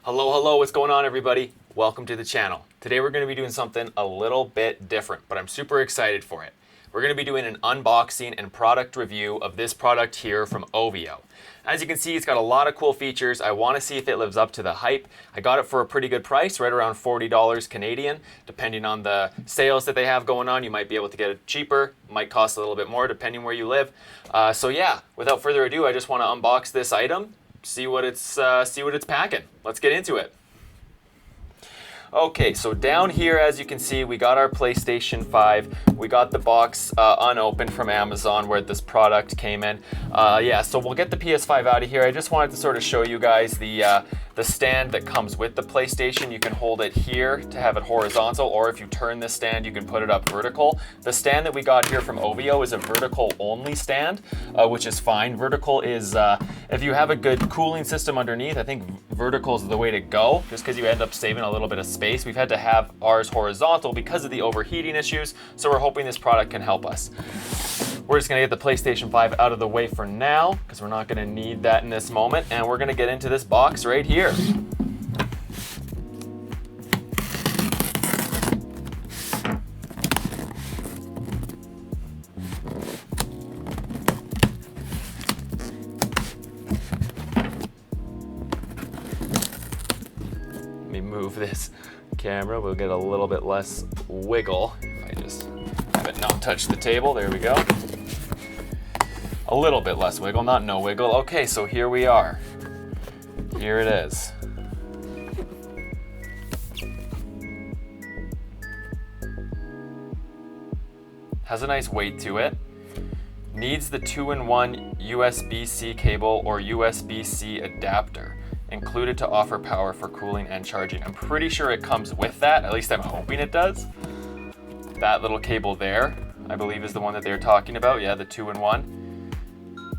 Hello, what's going on everybody? Welcome to the channel. Today we're going to be doing something a little bit different, but I'm super excited for it. We're going to be doing an unboxing and product review of this product here from OIVO. As you can see, it's got a lot of cool features. I want to see if it lives up to the hype. I got it for a pretty good price, right around $40 Canadian. Depending on the sales that they have going on, you might be able to get it cheaper. Might cost a little bit more depending where you live. So yeah, without further ado, I just want to unbox this item. See what it's packing. Let's get into it. Okay, so down here, as you can see, we got our PlayStation 5. We got the box unopened from Amazon where this product came in. Yeah, so we'll get the PS5 out of here. I just wanted to sort of show you guys the stand that comes with the PlayStation. You can hold it here to have it horizontal, or if you turn the stand, you can put it up vertical. The stand that we got here from OIVO is a vertical only stand, which is fine. Vertical is, if you have a good cooling system underneath, I think vertical is the way to go, just because you end up saving a little bit of space. We've had to have ours horizontal because of the overheating issues, so we're hoping this product can help us. We're just gonna get the PlayStation 5 out of the way for now, because we're not gonna need that in this moment, and we're gonna get into this box right here. Let me move this camera, we'll get a little bit less wiggle if I just have it not touch the table. There we go. A little bit less wiggle, not no wiggle. Okay, so here we are. Here it is. Has a nice weight to it. Needs the 2-in-1 USB-C cable or USB-C adapter included to offer power for cooling and charging. I'm pretty sure it comes with that, at least I'm hoping it does. That little cable there, I believe is the one that they're talking about. Yeah, the 2-in-1.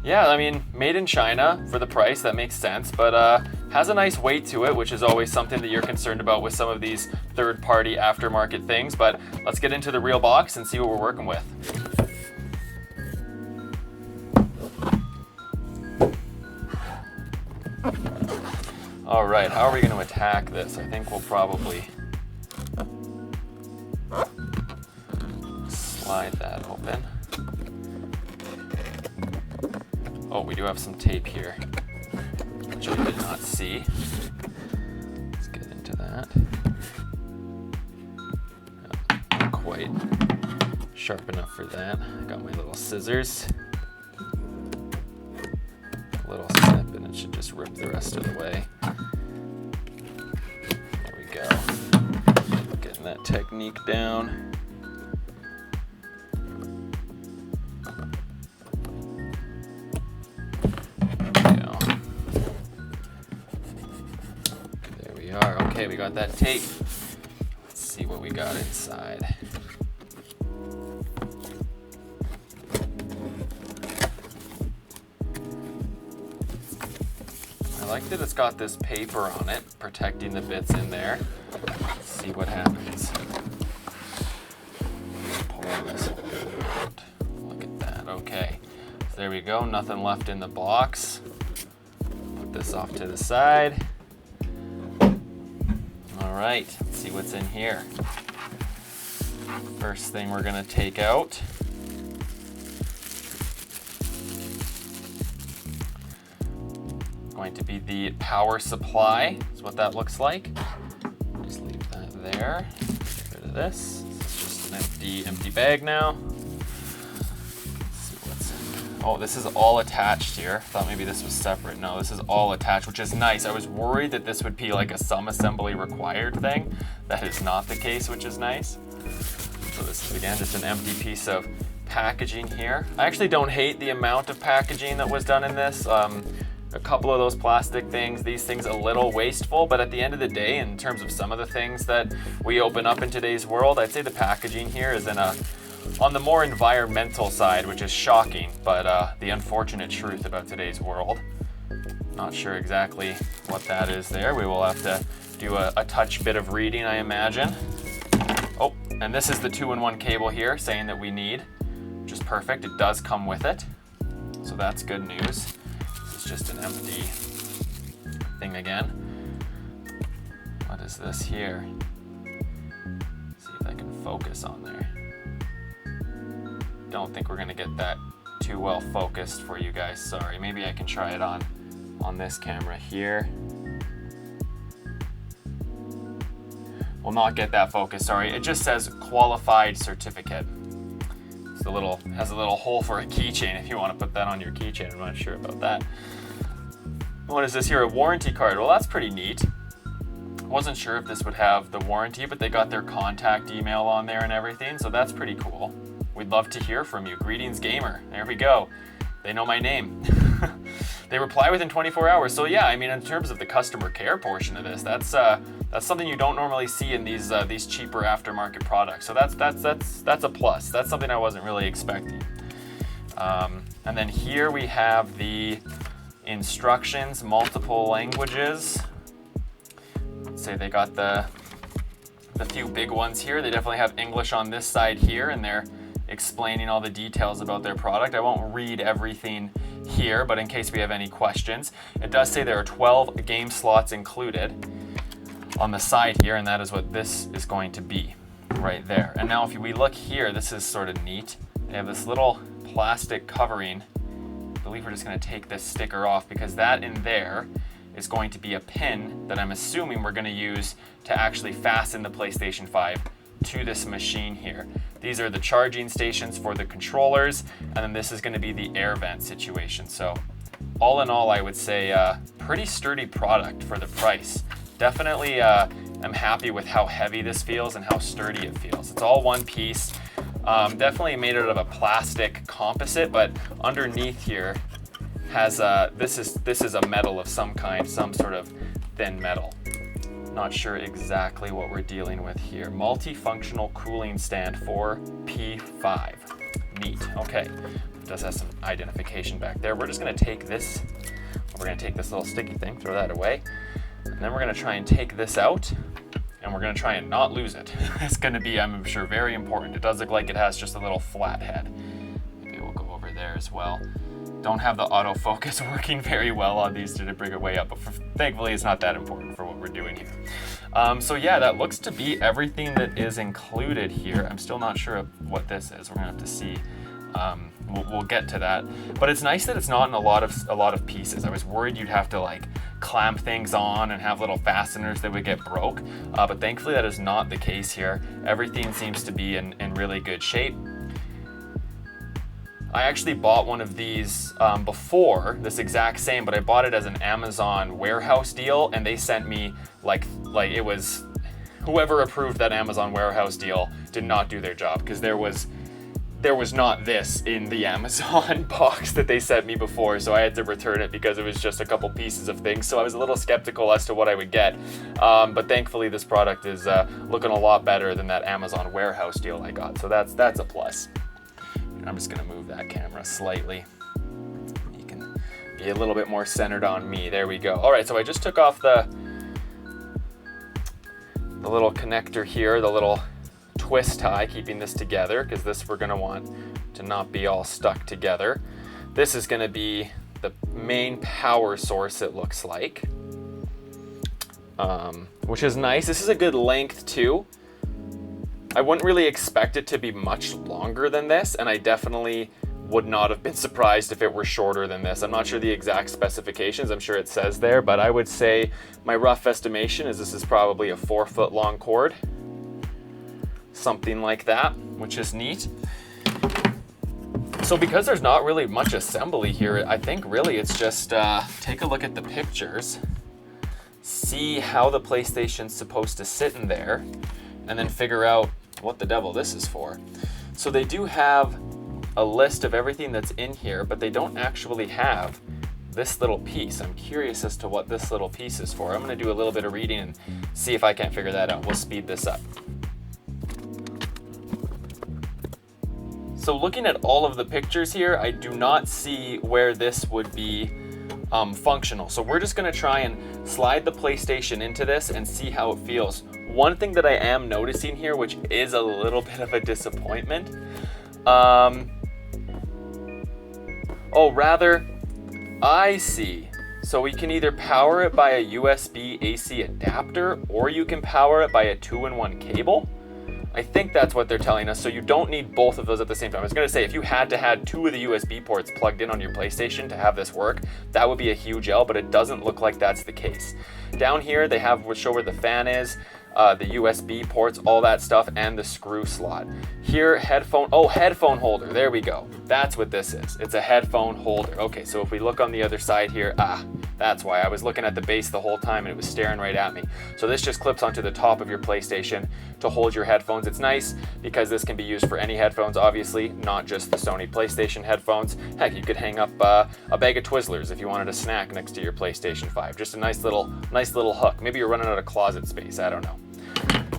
Yeah, I mean, made in China for the price, that makes sense, but has a nice weight to it, which is always something that you're concerned about with some of these third-party aftermarket things. But let's get into the real box and see what we're working with. All right, how are we going to attack this? I think we'll probably slide that open. Oh, we do have some tape here, which I did not see. Let's get into that. Not quite sharp enough for that. I got my little scissors. A little snip and it should just rip the rest of the way. There we go. Getting that technique down. Okay, we got that tape. Let's see what we got inside. I like that it's got this paper on it, protecting the bits in there. Let's see what happens. Pull this out. Look at that, okay. So there we go, nothing left in the box. Put this off to the side. All right, let's see what's in here. First thing we're gonna take out. Going to be the power supply, is what that looks like. Just leave that there, get rid of this. This is just an empty bag now. Oh, this is all attached here. Thought maybe this was separate. No, this is all attached, which is nice. I was worried that this would be like a some assembly required thing. That is not the case, which is nice. So this is again just an empty piece of packaging here. I actually don't hate the amount of packaging that was done in this. A couple of those plastic things, these things a little wasteful, but at the end of the day, in terms of some of the things that we open up in today's world, I'd say the packaging here is on the more environmental side, which is shocking, but the unfortunate truth about today's world. Not sure exactly what that is there. We will have to do a touch bit of reading, I imagine. Oh, and this is the 2-in-1 cable here saying that we need, which is perfect. It does come with it, so that's good news. This is just an empty thing again. is this here? See if I can focus on there. Don't think we're gonna get that too well focused for you guys, sorry. Maybe I can try it on this camera here. Will not get that focus, sorry. It just says qualified certificate. It's has a little hole for a keychain if you want to put that on your keychain. I'm not sure about that. What is this here? A warranty card. Well, that's pretty neat. Wasn't sure if this would have the warranty, but they got their contact email on there and everything, so that's pretty cool. We'd love to hear from you. Greetings, gamer. There we go. They know my name. They reply within 24 hours. So yeah, I mean, in terms of the customer care portion of this, that's something you don't normally see in these cheaper aftermarket products. So that's a plus. That's something I wasn't really expecting. And then here we have the instructions, multiple languages. Let's say they got the few big ones here. They definitely have English on this side here, and they're explaining all the details about their product. I won't read everything here, but in case we have any questions, it does say there are 12 game slots included on the side here, and that is what this is going to be right there. And now if we look here, this is sort of neat. They have this little plastic covering. I believe we're just going to take this sticker off, because that in there is going to be a pin that I'm assuming we're going to use to actually fasten the PlayStation 5 to this machine here. These are the charging stations for the controllers, and then this is going to be the air vent situation. So all in all, I would say pretty sturdy product for the price. Definitely I'm happy with how heavy this feels and how sturdy it feels. It's all one piece. Definitely made out of a plastic composite, but underneath here has this is a metal of some kind, some sort of thin metal. Not sure exactly what we're dealing with here. Multifunctional cooling stand for P5. Neat. Okay. It does have some identification back there. We're just going to take this. We're going to take this little sticky thing, throw that away, and then we're going to try and take this out, and we're going to try and not lose it. It's going to be, I'm sure, very important. It does look like it has just a little flat head. Maybe we'll go over there as well. Don't have the autofocus working very well on these to bring it way up, but thankfully it's not that important for what we're doing here. So yeah, that looks to be everything that is included here. I'm still not sure what this is. We're gonna have to see. We'll get to that. But it's nice that it's not in a lot of pieces. I was worried you'd have to like clamp things on and have little fasteners that would get broke. But thankfully that is not the case here. Everything seems to be in really good shape. I actually bought one of these before, this exact same, but I bought it as an Amazon warehouse deal, and they sent me like it was, whoever approved that Amazon warehouse deal did not do their job, because there was not this in the Amazon box that they sent me before, so I had to return it because it was just a couple pieces of things. So I was a little skeptical as to what I would get, but thankfully this product is looking a lot better than that Amazon warehouse deal I got, so that's a plus. I'm just gonna move that camera slightly. You can be a little bit more centered on me. There we go. All right, so I just took off the little connector here, the little twist tie, keeping this together, because this we're gonna want to not be all stuck together. This is gonna be the main power source, it looks like, which is nice. This is a good length too. I wouldn't really expect it to be much longer than this, and I definitely would not have been surprised if it were shorter than this. I'm not sure the exact specifications, I'm sure it says there, but I would say my rough estimation is this is probably a 4-foot long cord. Something like that, which is neat. So because there's not really much assembly here, I think really it's just take a look at the pictures, see how the PlayStation's supposed to sit in there, and then figure out what the devil this is for. So they do have a list of everything that's in here, but they don't actually have this little piece. I'm curious as to what this little piece is for. I'm gonna do a little bit of reading and see if I can't figure that out. We'll speed this up. So looking at all of the pictures here, I do not see where this would be functional. So we're just gonna try and slide the PlayStation into this and see how it feels. One thing that I am noticing here, which is a little bit of a disappointment, I see. So we can either power it by a USB AC adapter, or you can power it by a 2-in-1 cable. I think that's what they're telling us, so you don't need both of those at the same time. I was gonna say, if you had to have 2 of the USB ports plugged in on your PlayStation to have this work, that would be a huge L, but it doesn't look like that's the case. Down here, they have show where the fan is, the USB ports, all that stuff, and the screw slot. Here, headphone holder, there we go. That's what this is. It's a headphone holder. Okay, so if we look on the other side here, that's why I was looking at the base the whole time and it was staring right at me. So this just clips onto the top of your PlayStation to hold your headphones. It's nice because this can be used for any headphones, obviously, not just the Sony PlayStation headphones. Heck, you could hang up a bag of Twizzlers if you wanted a snack next to your PlayStation 5. Just a nice little hook. Maybe you're running out of closet space, I don't know.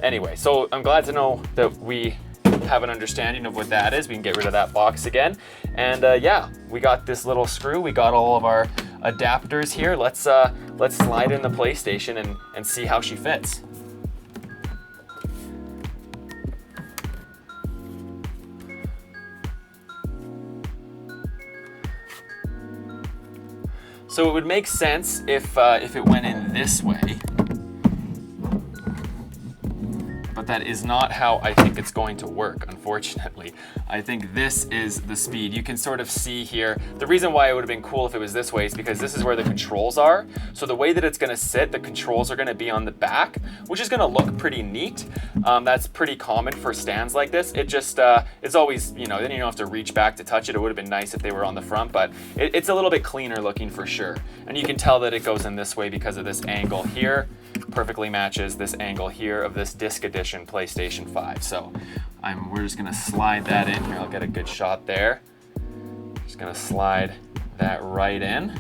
Anyway, so I'm glad to know that we have an understanding of what that is. We can get rid of that box again. And yeah, we got this little screw. We got all of our adapters here. Let's slide in the PlayStation and see how she fits. So it would make sense if it went in this way. But that is not how I think it's going to work, unfortunately. I think this is the speed. You can sort of see here, the reason why it would have been cool if it was this way is because this is where the controls are. So the way that it's gonna sit, the controls are gonna be on the back, which is gonna look pretty neat. That's pretty common for stands like this. It just, it's always, then you don't have to reach back to touch it. It would have been nice if they were on the front, but it's a little bit cleaner looking for sure. And you can tell that it goes in this way because of this angle here. Perfectly matches this angle here of this disc edition PlayStation 5. So we're just gonna slide that in here. I'll get a good shot there. Just gonna slide that right in.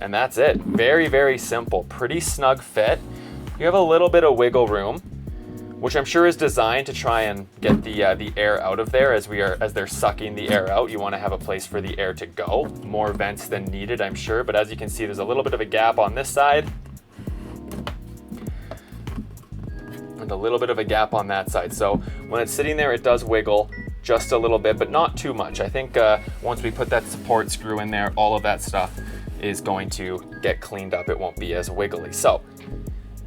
And that's it. Very, very simple. Pretty snug fit. You have a little bit of wiggle room, which I'm sure is designed to try and get the air out of there as they're sucking the air out. You want to have a place for the air to go. More vents than needed, I'm sure. But as you can see, there's a little bit of a gap on this side. And a little bit of a gap on that side. So when it's sitting there, it does wiggle just a little bit, but not too much. I think once we put that support screw in there, all of that stuff is going to get cleaned up. It won't be as wiggly. So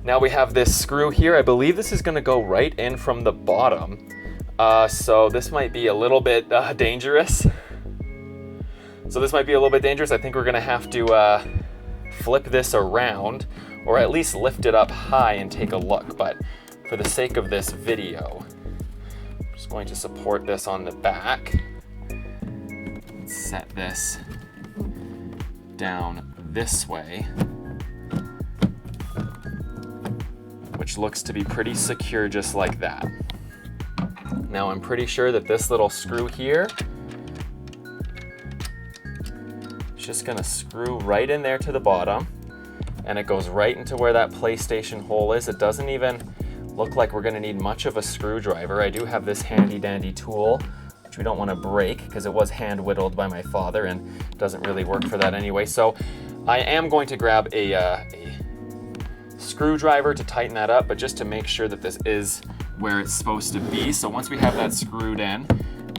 now we have this screw here. I believe this is going to go right in from the bottom. So this might be a little bit dangerous. I think we're going to have to flip this around, or at least lift it up high and take a look. But for the sake of this video, I'm just going to support this on the back. Set this down this way, which looks to be pretty secure just like that. Now I'm pretty sure that this little screw here is just gonna screw right in there to the bottom, and it goes right into where that PlayStation hole is. It doesn't even look like we're gonna need much of a screwdriver. I do have this handy dandy tool, which we don't wanna break because it was hand whittled by my father and doesn't really work for that anyway. So I am going to grab a screwdriver to tighten that up, but just to make sure that this is where it's supposed to be. So once we have that screwed in,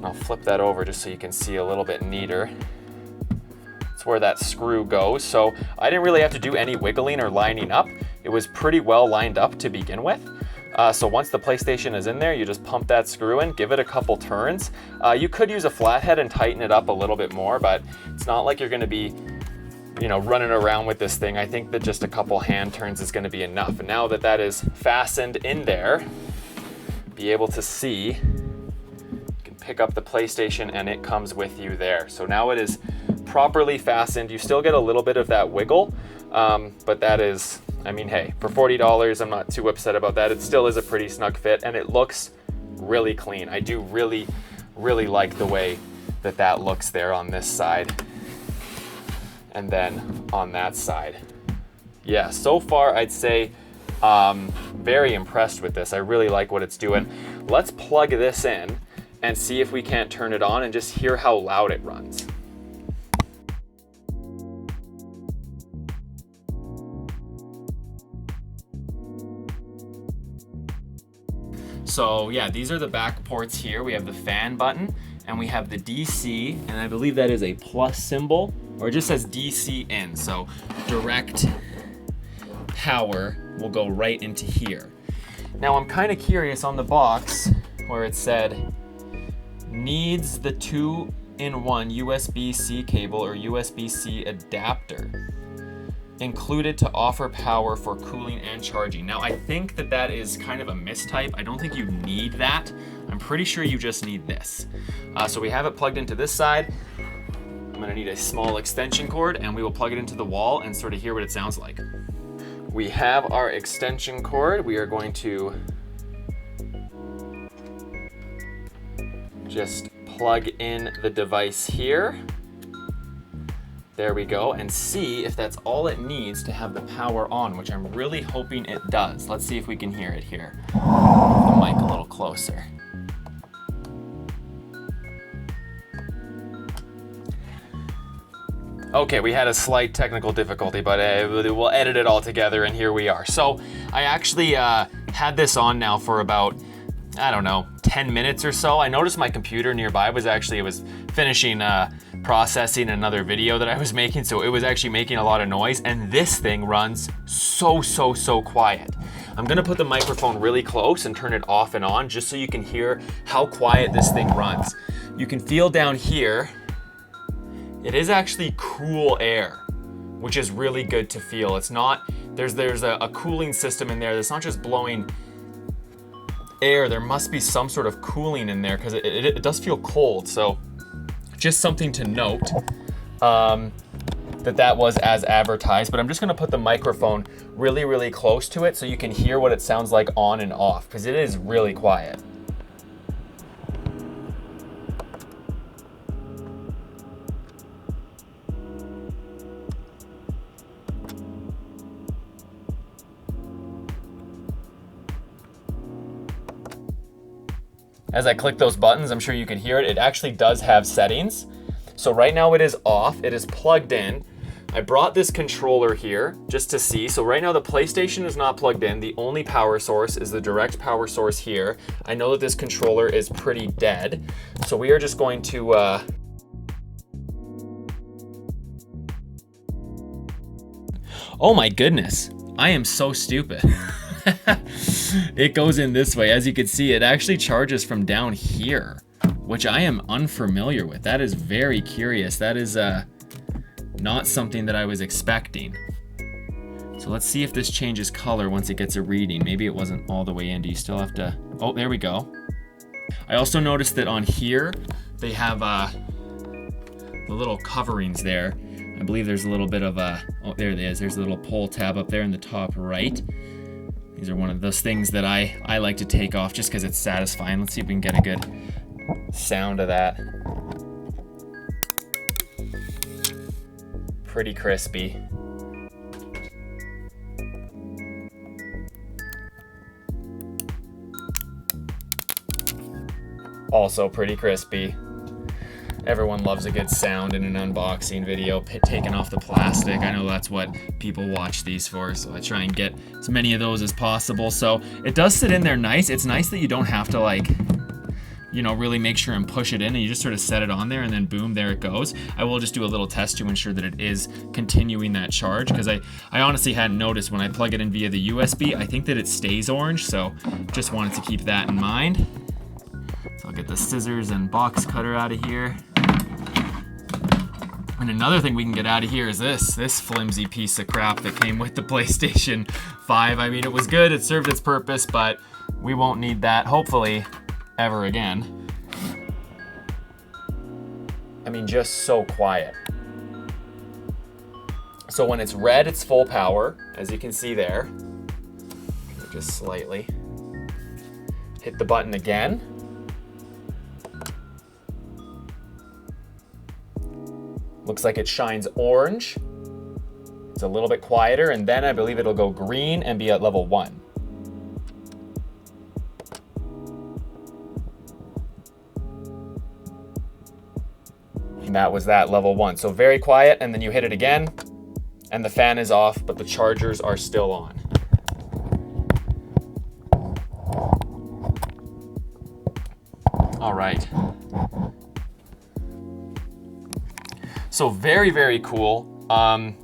I'll flip that over just so you can see a little bit neater. It's where that screw goes. So I didn't really have to do any wiggling or lining up. It was pretty well lined up to begin with. So once the PlayStation is in there, you just pump that screw in, give it a couple turns. You could use a flathead and tighten it up a little bit more, but it's not like you're gonna be running around with this thing. I think that just a couple hand turns is gonna be enough. And now that that is fastened in there, be able to see, you can pick up the PlayStation and it comes with you there. So now it is properly fastened. You still get a little bit of that wiggle, but that is, hey, for $40, I'm not too upset about that. It still is a pretty snug fit and it looks really clean. I do really, really like the way that that looks there on this side. And then on that side. Yeah, so far I'd say very impressed with this. I really like what it's doing. Let's plug this in and see if we can't turn it on and just hear how loud it runs. So yeah, these are the back ports here. We have the fan button and we have the DC, and I believe that is a plus symbol or it just says DC in, so direct power will go right into here. Now I'm kind of curious on the box where it said needs the 2-in-1 USB-C cable or USB-C adapter included to offer power for cooling and charging. Now I think that that is kind of a mistype. I don't think you need that. I'm pretty sure you just need this. So we have it plugged into this side. I'm gonna need a small extension cord and we will plug it into the wall and sort of hear what it sounds like. We have our extension cord. We are going to just plug in the device here. There we go, and see if that's all it needs to have the power on, which I'm really hoping it does. Let's see if we can hear it here. Move the mic a little closer. Okay, we had a slight technical difficulty, but we'll edit it all together and here we are. So I actually had this on now for about, I don't know, 10 minutes or so. I noticed my computer nearby was finishing processing another video that I was making, so it was actually making a lot of noise, and this thing runs so quiet. I'm gonna put the microphone really close and turn it off and on just so you can hear how quiet this thing runs. You can feel down here, it is actually cool air, which is really good to feel. It's not, there's a cooling system in there that's not just blowing air. There must be some sort of cooling in there because it does feel cold. So just something to note that was as advertised, but I'm just gonna put the microphone really close to it so you can hear what it sounds like on and off because it is really quiet. As I click those buttons, I'm sure you can hear it. It actually does have settings. So right now it is off, it is plugged in. I brought this controller here just to see. So right now the PlayStation is not plugged in. The only power source is the direct power source here. I know that this controller is pretty dead. So we are just going to, oh my goodness, I am so stupid. It goes in this way. As you can see, it actually charges from down here, which I am unfamiliar with. That is very curious. That is not something that I was expecting. So let's see if this changes color once it gets a reading. Maybe it wasn't all the way in. Do you still have to? Oh, there we go. I also noticed that on here, they have the little coverings there. I believe there's a little bit of a, oh, there it is. There's a little pull tab up there in the top right. These are one of those things that I like to take off just because it's satisfying. Let's see if we can get a good sound of that. Pretty crispy. Also pretty crispy. Everyone loves a good sound in an unboxing video, taking off the plastic. I know that's what people watch these for, so I try and get as many of those as possible. So it does sit in there nice. It's nice that you don't have to, like, you know, really make sure and push it in, and you just sort of set it on there and then boom, there it goes. I will just do a little test to ensure that it is continuing that charge, because I honestly hadn't noticed when I plug it in via the USB. I think that it stays orange, so just wanted to keep that in mind. So I'll get the scissors and box cutter out of here. And another thing we can get out of here is this flimsy piece of crap that came with the PlayStation 5. I mean, it was good, it served its purpose, but we won't need that, hopefully, ever again. I mean, just so quiet. So when it's red, it's full power, as you can see there. Just slightly. Hit the button again. Looks like it shines orange. It's a little bit quieter, and then I believe it'll go green and be at level 1. And that was that, level 1. So very quiet, and then you hit it again, and the fan is off, but the chargers are still on. All right. So very, very cool.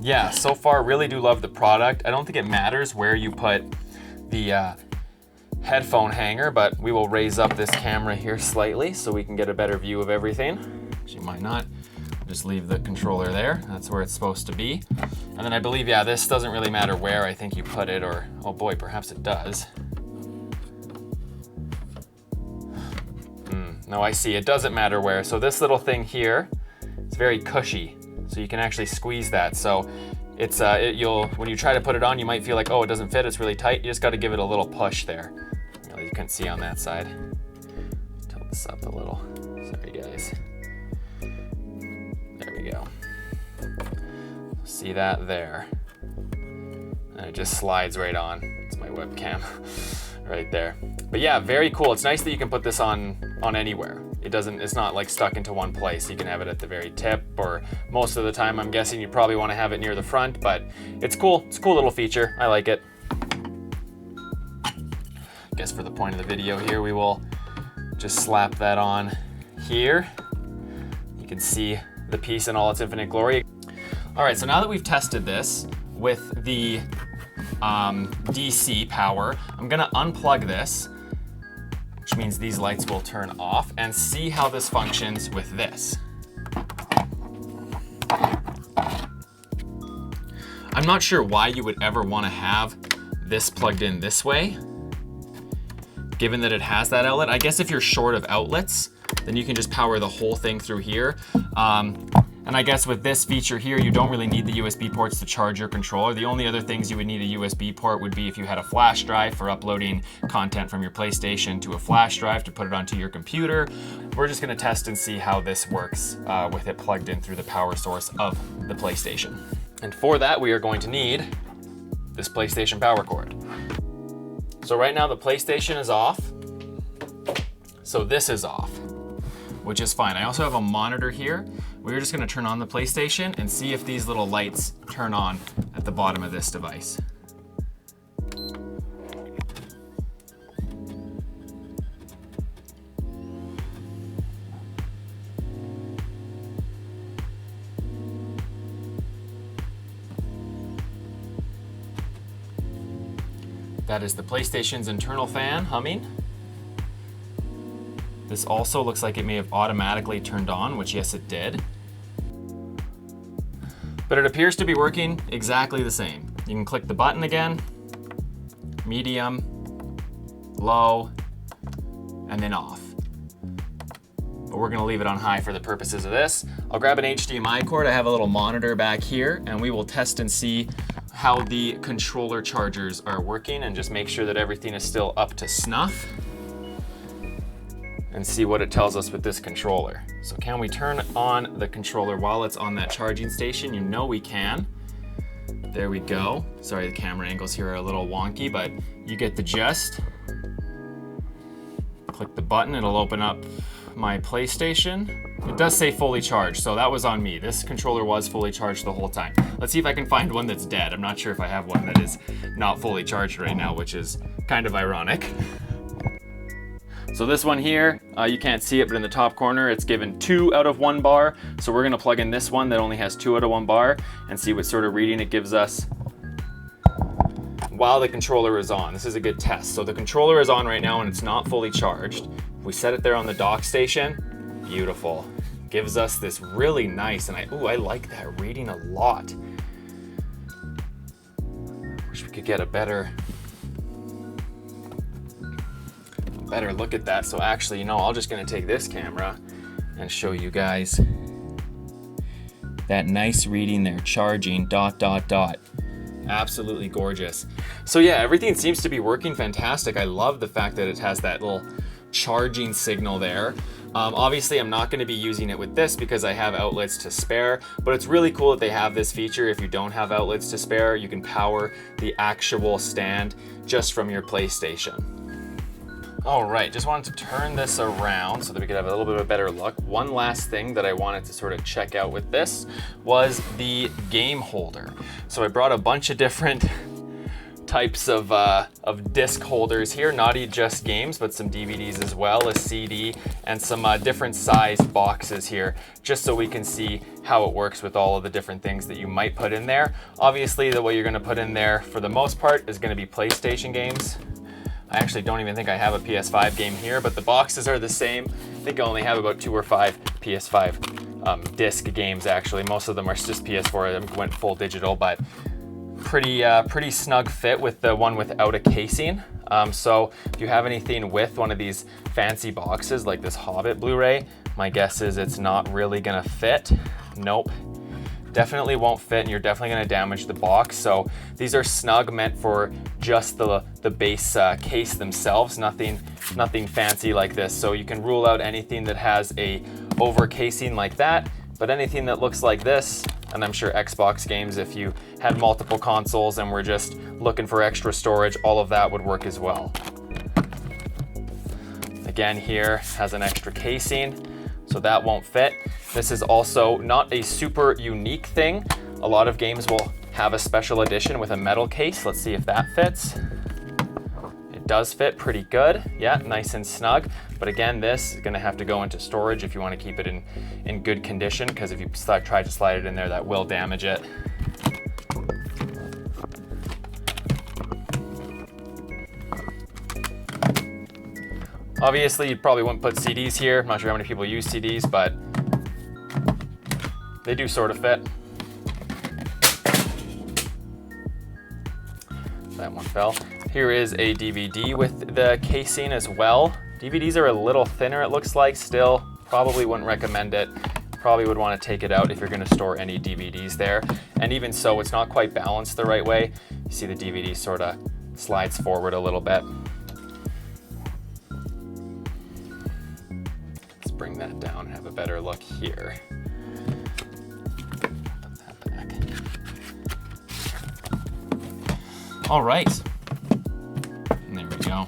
Yeah, so far really do love the product. I don't think it matters where you put the headphone hanger, but we will raise up this camera here slightly so we can get a better view of everything. Actually, might not. Just leave the controller there. That's where it's supposed to be. And then I believe, yeah, this doesn't really matter where I think you put it, or, oh boy, perhaps it does. No, I see, it doesn't matter where. So this little thing here, it's very cushy. So you can actually squeeze that. So it's, when you try to put it on, you might feel like, oh, it doesn't fit, it's really tight. You just gotta give it a little push there. You can see on that side. Tilt this up a little. Sorry, guys. There we go. See that there? And it just slides right on. It's my webcam right there. But yeah, very cool. It's nice that you can put this on anywhere. It's not like stuck into one place. You can have it at the very tip, or most of the time I'm guessing you probably want to have it near the front, but it's cool. It's a cool little feature. I like it. I guess for the point of the video here, we will just slap that on here. You can see the piece in all its infinite glory. All right, so now that we've tested this with the DC power, I'm gonna unplug this, which means these lights will turn off, and see how this functions with this. I'm not sure why you would ever want to have this plugged in this way, given that it has that outlet. I guess if you're short of outlets, then you can just power the whole thing through here. And I guess with this feature here, you don't really need the USB ports to charge your controller. The only other things you would need a USB port would be if you had a flash drive for uploading content from your PlayStation to a flash drive to put it onto your computer. We're just gonna test and see how this works with it plugged in through the power source of the PlayStation. And for that, we are going to need this PlayStation power cord. So right now the PlayStation is off. So this is off, which is fine. I also have a monitor here. We're just gonna turn on the PlayStation and see if these little lights turn on at the bottom of this device. That is the PlayStation's internal fan humming. This also looks like it may have automatically turned on, which yes, it did. But it appears to be working exactly the same. You can click the button again, medium, low, and then off. But we're gonna leave it on high for the purposes of this. I'll grab an HDMI cord. I have a little monitor back here, and we will test and see how the controller chargers are working and just make sure that everything is still up to snuff, and see what it tells us with this controller. So can we turn on the controller while it's on that charging station? You know we can. There we go. Sorry, the camera angles here are a little wonky, but you get the gist. Click the button, it'll open up my PlayStation. It does say fully charged, so that was on me. This controller was fully charged the whole time. Let's see if I can find one that's dead. I'm not sure if I have one that is not fully charged right now, which is kind of ironic. So this one here, you can't see it, but in the top corner, it's given 2 out of 1 bar. So we're gonna plug in this one that only has 2 out of 1 bar and see what sort of reading it gives us while the controller is on. This is a good test. So the controller is on right now and it's not fully charged. If we set it there on the dock station, beautiful. Gives us this really nice, and I like that reading a lot. Wish we could get a better look at that. So actually, you know, I'm just gonna take this camera and show you guys that nice reading there, charging, ... Absolutely gorgeous. So yeah, everything seems to be working fantastic. I love the fact that it has that little charging signal there. Obviously, I'm not gonna be using it with this because I have outlets to spare, but it's really cool that they have this feature. If you don't have outlets to spare, you can power the actual stand just from your PlayStation. All right, just wanted to turn this around so that we could have a little bit of a better look. One last thing that I wanted to sort of check out with this was the game holder. So I brought a bunch of different types of disc holders here, not just games, but some DVDs as well, a CD, and some different sized boxes here, just so we can see how it works with all of the different things that you might put in there. Obviously, the way you're gonna put in there for the most part is gonna be PlayStation games. I actually don't even think I have a PS5 game here, but the boxes are the same. I think I only have about 2 or 5 PS5 disc games actually. Most of them are just PS4, I went full digital, but pretty snug fit with the one without a casing. So if you have anything with one of these fancy boxes like this Hobbit Blu-ray, my guess is it's not really gonna fit. Nope, definitely won't fit, and you're definitely gonna damage the box. So these are snug, meant for just the base case themselves, nothing fancy like this. So you can rule out anything that has a over casing like that, but anything that looks like this, and I'm sure Xbox games, if you had multiple consoles and were just looking for extra storage, all of that would work as well. Again, here has an extra casing, so that won't fit. This is also not a super unique thing. A lot of games will have a special edition with a metal case. Let's see if that fits. It does fit pretty good. Yeah, nice and snug. But again, this is gonna have to go into storage if you wanna keep it in good condition, because if you try to slide it in there, that will damage it. Obviously, you probably wouldn't put CDs here. I'm not sure how many people use CDs, but they do sort of fit. That one fell. Here is a DVD with the casing as well. DVDs are a little thinner, it looks like. Still, probably wouldn't recommend it. Probably would want to take it out if you're going to store any DVDs there. And even so, it's not quite balanced the right way. You see the DVD sort of slides forward a little bit. Let's bring that down and have a better look here. Put that back. All right. And there we go.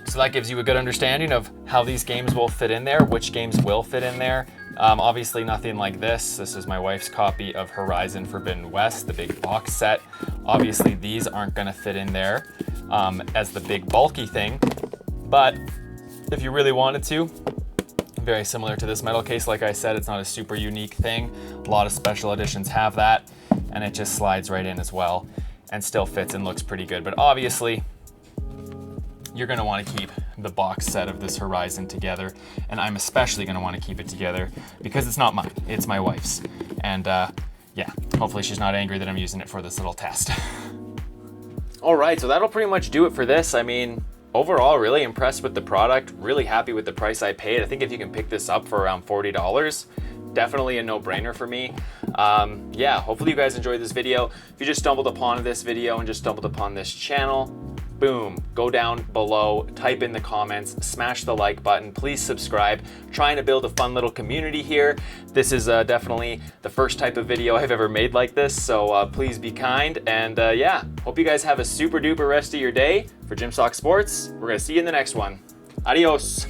So that gives you a good understanding of how these games will fit in there, which games will fit in there. Obviously nothing like this. This is my wife's copy of Horizon Forbidden West, the big box set. Obviously these aren't gonna fit in there as the big bulky thing, but if you really wanted to, very similar to this metal case, like I said, it's not a super unique thing. A lot of special editions have that, and it just slides right in as well and still fits and looks pretty good. But obviously, you're gonna wanna keep the box set of this Horizon together, and I'm especially gonna wanna keep it together because it's not mine, it's my wife's. And yeah, hopefully she's not angry that I'm using it for this little test. All right, so that'll pretty much do it for this. I mean, overall, really impressed with the product, really happy with the price I paid. I think if you can pick this up for around $40, definitely a no-brainer for me. Yeah, hopefully you guys enjoyed this video. If you just stumbled upon this video and just stumbled upon this channel, boom, go down below, type in the comments, smash the like button, please subscribe. Trying to build a fun little community here. This is definitely the first type of video I've ever made like this, so please be kind. And yeah, hope you guys have a super duper rest of your day. For Jim Sock Sports, we're gonna see you in the next one. Adios.